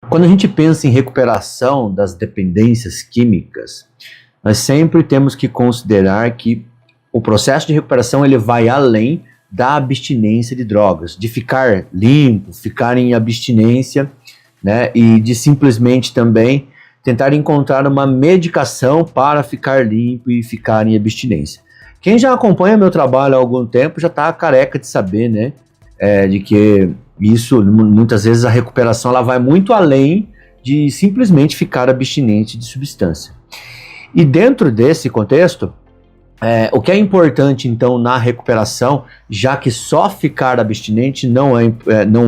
Quando a gente pensa em recuperação das dependências químicas, nós sempre temos que considerar que o processo de recuperação ele vai além da abstinência de drogas, de ficar limpo, ficar em abstinência, né, e de simplesmente também tentar encontrar uma medicação para ficar limpo e ficar em abstinência. Quem já acompanha meu trabalho há algum tempo já está careca de saber, né, de que isso, muitas vezes a recuperação ela vai muito além de simplesmente ficar abstinente de substância. E dentro desse contexto, o que é importante então na recuperação, já que só ficar abstinente não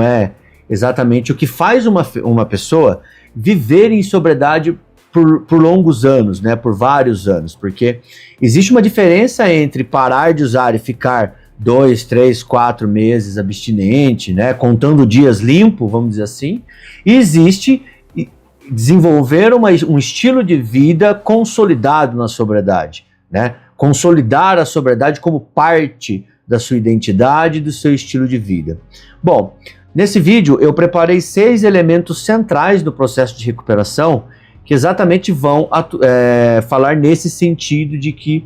é exatamente o que faz uma pessoa viver em sobriedade por longos anos, né, por vários anos, porque existe uma diferença entre parar de usar e ficar 2, 3, 4 meses abstinente, né, contando dias limpo, vamos dizer assim, e existe desenvolver um estilo de vida consolidado na sobriedade, né, consolidar a sobriedade como parte da sua identidade e do seu estilo de vida. Bom, nesse vídeo eu preparei 6 elementos centrais do processo de recuperação que exatamente vão falar nesse sentido de que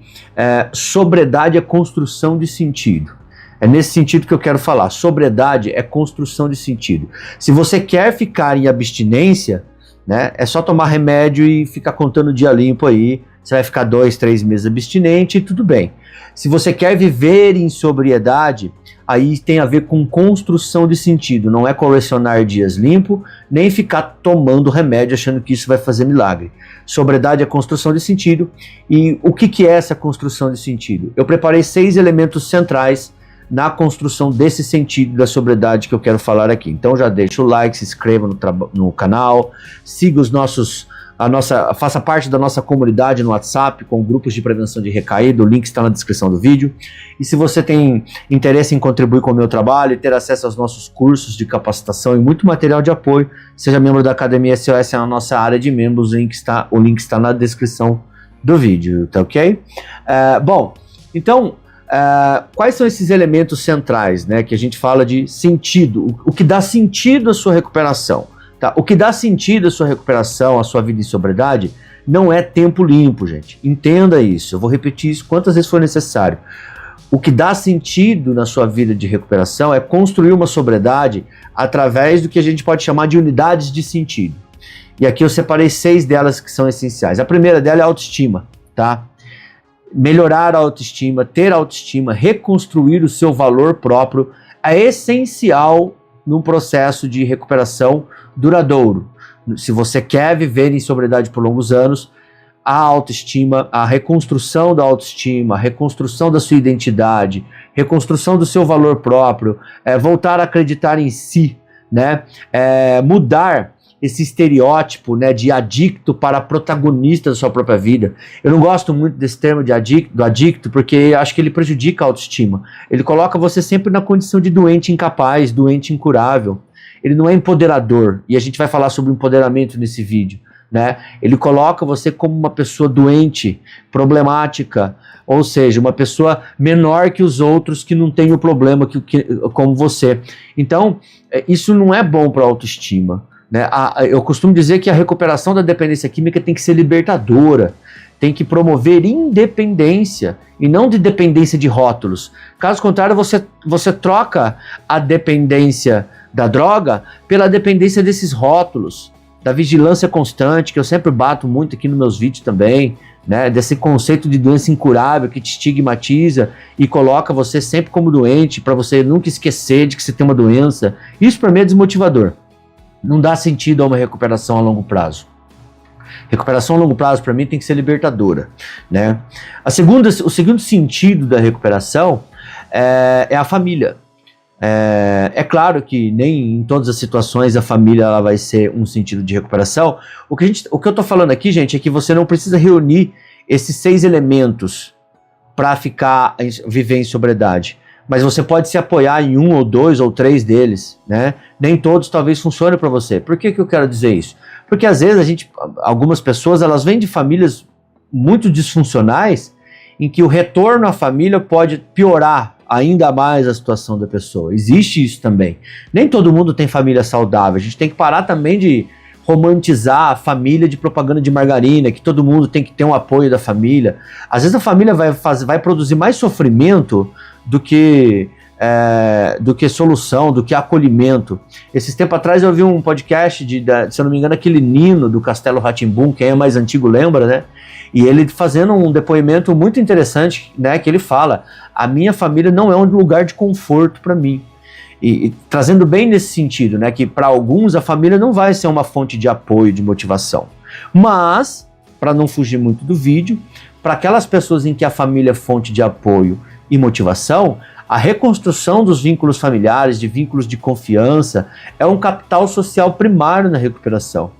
sobriedade é construção de sentido. É nesse sentido que eu quero falar. Sobriedade é construção de sentido. Se você quer ficar em abstinência, né, é só tomar remédio e ficar contando dia limpo aí. Você vai ficar 2, 3 meses abstinente e tudo bem. Se você quer viver em sobriedade, aí tem a ver com construção de sentido. Não é colecionar dias limpo, nem ficar tomando remédio achando que isso vai fazer milagre. Sobriedade é construção de sentido. E o que é essa construção de sentido? Eu preparei 6 elementos centrais na construção desse sentido da sobriedade que eu quero falar aqui. Então já deixa o like, se inscreva no canal, siga faça parte da nossa comunidade no WhatsApp com grupos de prevenção de recaída, o link está na descrição do vídeo. E se você tem interesse em contribuir com o meu trabalho e ter acesso aos nossos cursos de capacitação e muito material de apoio, seja membro da Academia SOS na nossa área de membros, o link está na descrição do vídeo, tá ok? Bom, então, quais são esses elementos centrais, né, que a gente fala de sentido, o que dá sentido à sua recuperação? Tá? O que dá sentido à sua recuperação, à sua vida em sobriedade, não é tempo limpo, gente. Entenda isso. Eu vou repetir isso quantas vezes for necessário. O que dá sentido na sua vida de recuperação é construir uma sobriedade através do que a gente pode chamar de unidades de sentido. E aqui eu separei 6 delas que são essenciais. A primeira dela é a autoestima, tá? Melhorar a autoestima, ter autoestima, reconstruir o seu valor próprio é essencial num processo de recuperação duradouro. Se você quer viver em sobriedade por longos anos, a autoestima, a reconstrução da autoestima, a reconstrução da sua identidade, reconstrução do seu valor próprio, voltar a acreditar em si, né? Mudar esse estereótipo, né, de adicto para protagonista da sua própria vida. Eu não gosto muito desse termo do adicto, porque acho que ele prejudica a autoestima. Ele coloca você sempre na condição de doente incapaz, doente incurável. Ele não é empoderador, e a gente vai falar sobre empoderamento nesse vídeo, né? Ele coloca você como uma pessoa doente, problemática, ou seja, uma pessoa menor que os outros que não tem o problema como você. Então, isso não é bom para a autoestima. Né? Eu costumo dizer que a recuperação da dependência química tem que ser libertadora, tem que promover independência e não de dependência de rótulos. Caso contrário, você troca a dependência da droga pela dependência desses rótulos, da vigilância constante, que eu sempre bato muito aqui nos meus vídeos também, né? Desse conceito de doença incurável que te estigmatiza e coloca você sempre como doente, para você nunca esquecer de que você tem uma doença. Isso para mim é desmotivador. Não dá sentido a uma recuperação a longo prazo. Recuperação a longo prazo, para mim, tem que ser libertadora, né? O segundo sentido da recuperação é a família. É claro que nem em todas as situações a família ela vai ser um sentido de recuperação. O que eu estou falando aqui, gente, é que você não precisa reunir esses 6 elementos para viver em sobriedade. Mas você pode se apoiar em 1 ou 2 ou 3 deles, né? Nem todos talvez funcionem para você. Por que eu quero dizer isso? Porque às vezes algumas pessoas elas vêm de famílias muito disfuncionais em que o retorno à família pode piorar ainda mais a situação da pessoa. Existe isso também. Nem todo mundo tem família saudável. A gente tem que parar também de romantizar a família de propaganda de margarina, que todo mundo tem que ter um apoio da família. Às vezes a família vai produzir mais sofrimento do que solução, do que acolhimento. Esses tempos atrás eu vi um podcast se eu não me engano, aquele Nino do Castelo Rá-Tim-Bum, quem é mais antigo lembra, né? E ele fazendo um depoimento muito interessante, né? Que ele fala: a minha família não é um lugar de conforto para mim. E trazendo bem nesse sentido, né? Que para alguns a família não vai ser uma fonte de apoio, de motivação. Mas, para não fugir muito do vídeo, para aquelas pessoas em que a família é fonte de apoio e motivação, a reconstrução dos vínculos familiares, de vínculos de confiança, é um capital social primário na recuperação.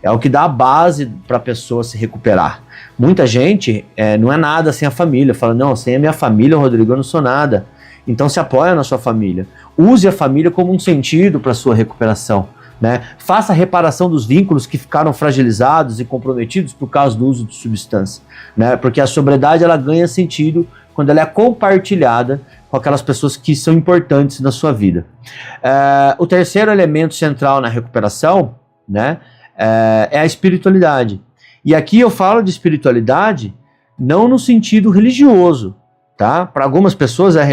É o que dá a base para a pessoa se recuperar. Muita gente não é nada sem a família. Fala: não, sem a minha família, Rodrigo, eu não sou nada. Então se apoia na sua família. Use a família como um sentido para a sua recuperação, né? Faça a reparação dos vínculos que ficaram fragilizados e comprometidos por causa do uso de substância, né? Porque a sobriedade ela ganha sentido quando ela é compartilhada com aquelas pessoas que são importantes na sua vida. O terceiro elemento central na recuperação, né, é a espiritualidade. E aqui eu falo de espiritualidade não no sentido religioso, tá? Para algumas pessoas é a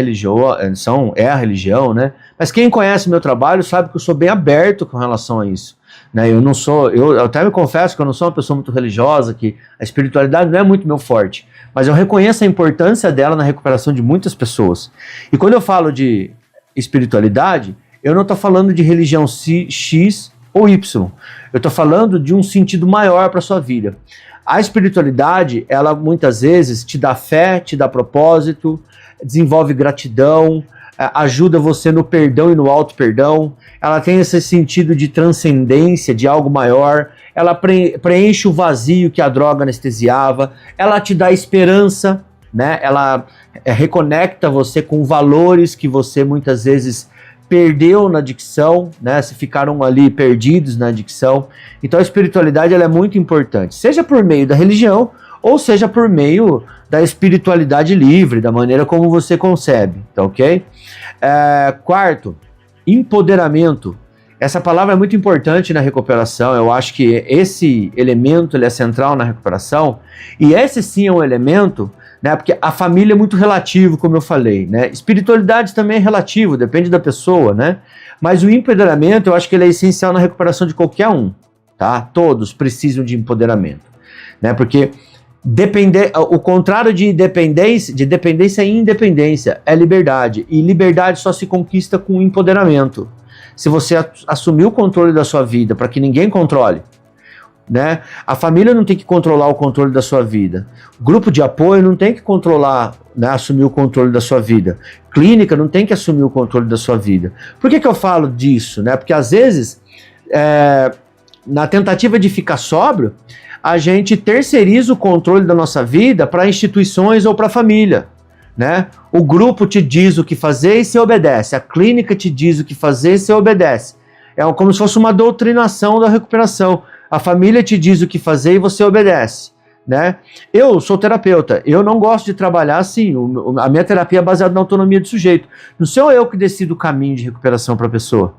religião, né? Mas quem conhece meu trabalho sabe que eu sou bem aberto com relação a isso, né? Eu até me confesso que eu não sou uma pessoa muito religiosa, que a espiritualidade não é muito meu forte, mas eu reconheço a importância dela na recuperação de muitas pessoas. E quando eu falo de espiritualidade, eu não estou falando de religião X ou Y. Eu estou falando de um sentido maior para a sua vida. A espiritualidade, ela muitas vezes te dá fé, te dá propósito, desenvolve gratidão, ajuda você no perdão e no auto-perdão. Ela tem esse sentido de transcendência, de algo maior. Ela preenche o vazio que a droga anestesiava. Ela te dá esperança, né? Ela reconecta você com valores que você muitas vezes perdeu na adicção, né? Se ficaram ali perdidos na adicção. Então a espiritualidade ela é muito importante, seja por meio da religião ou seja por meio da espiritualidade livre, da maneira como você concebe, tá ok? Quarto, empoderamento. Essa palavra é muito importante na recuperação. Eu acho que esse elemento ele é central na recuperação, e esse sim é um elemento, né, porque a família é muito relativo, como eu falei, né? Espiritualidade também é relativo, depende da pessoa, né? Mas o empoderamento, eu acho que ele é essencial na recuperação de qualquer um, tá? Todos precisam de empoderamento, né? Porque o contrário de dependência é independência, é liberdade, e liberdade só se conquista com empoderamento. Se você assumir o controle da sua vida para que ninguém controle, né? A família não tem que controlar o controle da sua vida. O grupo de apoio não tem que controlar, né, assumir o controle da sua vida. Clínica não tem que assumir o controle da sua vida. Por que eu falo disso, né? Porque às vezes, na tentativa de ficar sóbrio, a gente terceiriza o controle da nossa vida para instituições ou para a família, né? O grupo te diz o que fazer e você obedece. A clínica te diz o que fazer e você obedece. É como se fosse uma doutrinação da recuperação. A família te diz o que fazer e você obedece, né? Eu sou terapeuta, eu não gosto de trabalhar assim. A minha terapia é baseada na autonomia do sujeito. Não sou eu que decido o caminho de recuperação para a pessoa.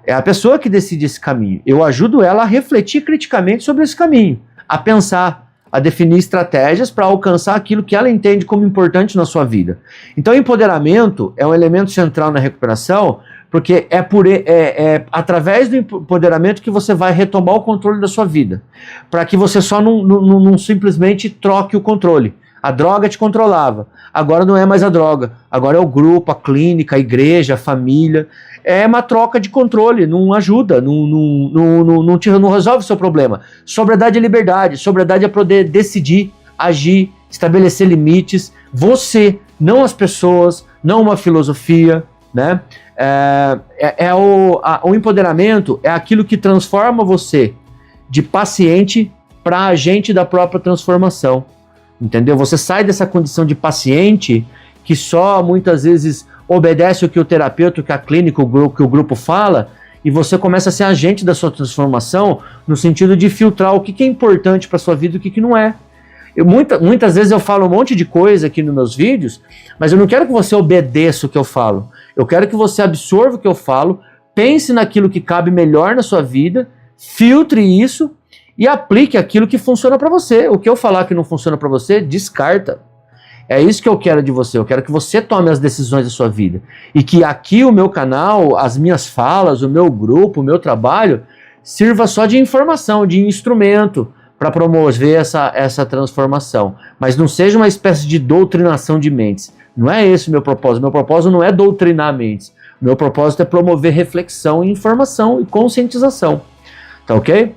É a pessoa que decide esse caminho. Eu ajudo ela a refletir criticamente sobre esse caminho, a pensar, a definir estratégias para alcançar aquilo que ela entende como importante na sua vida. Então, empoderamento é um elemento central na recuperação, porque é através do empoderamento que você vai retomar o controle da sua vida, para que você só não simplesmente troque o controle. A droga te controlava, agora não é mais a droga, agora é o grupo, a clínica, a igreja, a família. É uma troca de controle, não ajuda, não resolve o seu problema. Sobriedade é liberdade, sobriedade é poder decidir, agir, estabelecer limites. Você, não as pessoas, não uma filosofia, né? O empoderamento é aquilo que transforma você de paciente para agente da própria transformação, entendeu? Você sai dessa condição de paciente que só muitas vezes obedece o que o terapeuta, o que a clínica, o que o grupo fala, e você começa a ser agente da sua transformação no sentido de filtrar o que é importante para sua vida e o que não é. Muitas vezes eu falo um monte de coisa aqui nos meus vídeos, mas eu não quero que você obedeça o que eu falo. Eu quero que você absorva o que eu falo, pense naquilo que cabe melhor na sua vida, filtre isso e aplique aquilo que funciona para você. O que eu falar que não funciona para você, descarta. É isso que eu quero de você. Eu quero que você tome as decisões da sua vida. E que aqui o meu canal, as minhas falas, o meu grupo, o meu trabalho, sirva só de informação, de instrumento para promover essa transformação. Mas não seja uma espécie de doutrinação de mentes. Não é esse o meu propósito. Meu propósito não é doutrinar mentes. O meu propósito é promover reflexão, informação e conscientização. Tá ok?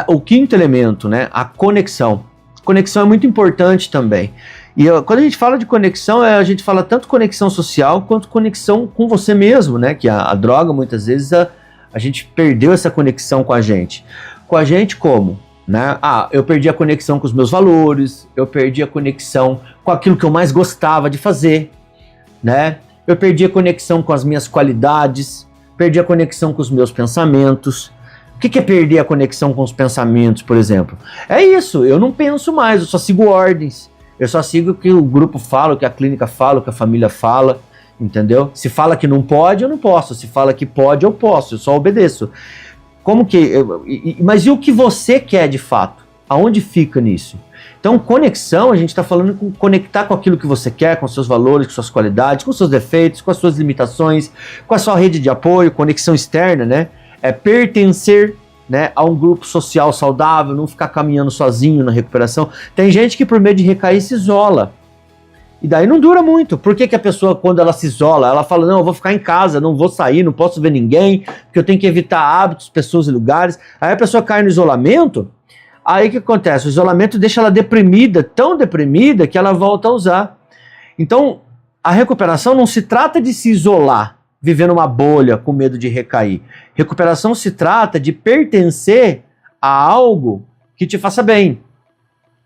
O quinto elemento, né? A conexão. Conexão é muito importante também. E quando a gente fala de conexão, a gente fala tanto conexão social quanto conexão com você mesmo, né? Que a droga, muitas vezes, a gente perdeu essa conexão com a gente. Com a gente como? Né? Eu perdi a conexão com os meus valores, eu perdi a conexão com aquilo que eu mais gostava de fazer, né? Eu perdi a conexão com as minhas qualidades, perdi a conexão com os meus pensamentos. O que é perder a conexão com os pensamentos, por exemplo? É isso, eu não penso mais, eu só sigo ordens. Eu só sigo o que o grupo fala, o que a clínica fala, o que a família fala, entendeu? Se fala que não pode, eu não posso. Se fala que pode, eu posso, eu só obedeço. Como que... Mas e o que você quer de fato? Aonde fica nisso? Então, conexão, a gente está falando com conectar com aquilo que você quer, com seus valores, com suas qualidades, com seus defeitos, com as suas limitações, com a sua rede de apoio, conexão externa, né? É pertencer, né, a um grupo social saudável, não ficar caminhando sozinho na recuperação. Tem gente que por medo de recair se isola. E daí não dura muito. Por que a pessoa, quando ela se isola, ela fala, não, eu vou ficar em casa, não vou sair, não posso ver ninguém, porque eu tenho que evitar hábitos, pessoas e lugares. Aí a pessoa cai no isolamento, aí o que acontece? O isolamento deixa ela deprimida, tão deprimida, que ela volta a usar. Então, a recuperação não se trata de se isolar, viver numa bolha com medo de recair. Recuperação se trata de pertencer a algo que te faça bem,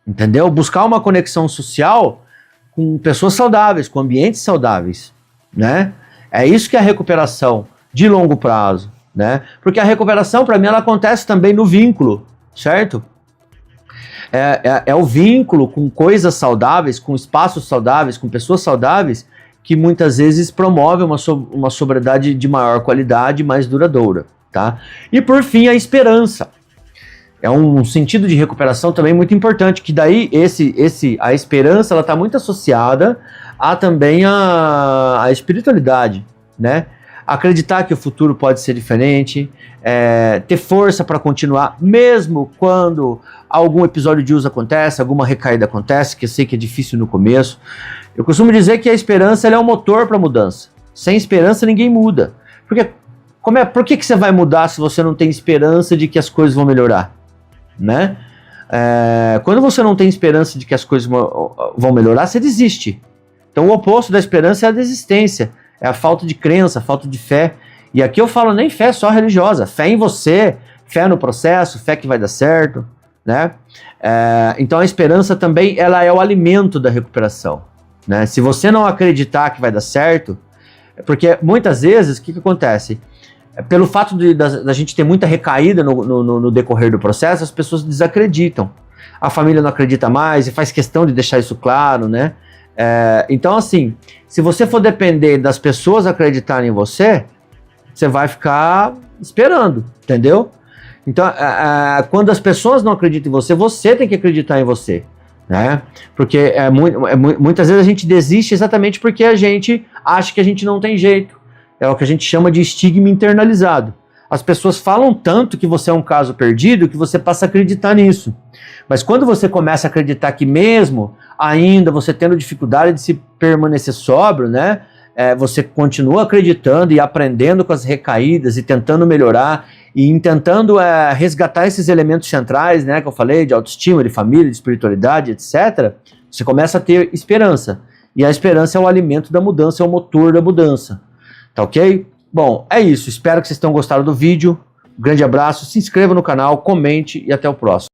entendeu? Buscar uma conexão social com pessoas saudáveis, com ambientes saudáveis, né? É isso que é a recuperação de longo prazo, né? Porque a recuperação, para mim, ela acontece também no vínculo, certo? É o vínculo com coisas saudáveis, com espaços saudáveis, com pessoas saudáveis, que muitas vezes promove uma sobriedade de maior qualidade, mais duradoura, tá? E por fim, a esperança. É um sentido de recuperação também muito importante, que daí a esperança, ela está muito associada também a espiritualidade, né? Acreditar que o futuro pode ser diferente, ter força para continuar, mesmo quando algum episódio de uso acontece, alguma recaída acontece, que eu sei que é difícil no começo. Eu costumo dizer que a esperança, ela é um motor para a mudança. Sem esperança ninguém muda. Por que você vai mudar se você não tem esperança de que as coisas vão melhorar? Né? Quando você não tem esperança de que as coisas vão melhorar, você desiste. Então o oposto da esperança é a desistência. É a falta de crença, a falta de fé. E aqui eu falo nem fé só religiosa. Fé em você, fé no processo, fé que vai dar certo, né? Então a esperança também, ela é o alimento da recuperação, né? Se você não acreditar que vai dar certo, porque muitas vezes, o que acontece? Pelo fato da gente ter muita recaída no decorrer do processo, as pessoas desacreditam. A família não acredita mais e faz questão de deixar isso claro, né? Então, assim, se você for depender das pessoas acreditarem em você, você vai ficar esperando, entendeu? Então, quando as pessoas não acreditam em você, você tem que acreditar em você, né? Porque muitas vezes a gente desiste exatamente porque a gente acha que a gente não tem jeito. É o que a gente chama de estigma internalizado. As pessoas falam tanto que você é um caso perdido que você passa a acreditar nisso. Mas quando você começa a acreditar que mesmo ainda você tendo dificuldade de se permanecer sóbrio, né? Você continua acreditando e aprendendo com as recaídas e tentando melhorar e tentando resgatar esses elementos centrais, né? Que eu falei, de autoestima, de família, de espiritualidade, etc. Você começa a ter esperança. E a esperança é o alimento da mudança, é o motor da mudança. Tá ok? Bom, é isso. Espero que vocês tenham gostado do vídeo. Um grande abraço, se inscreva no canal, comente e até o próximo.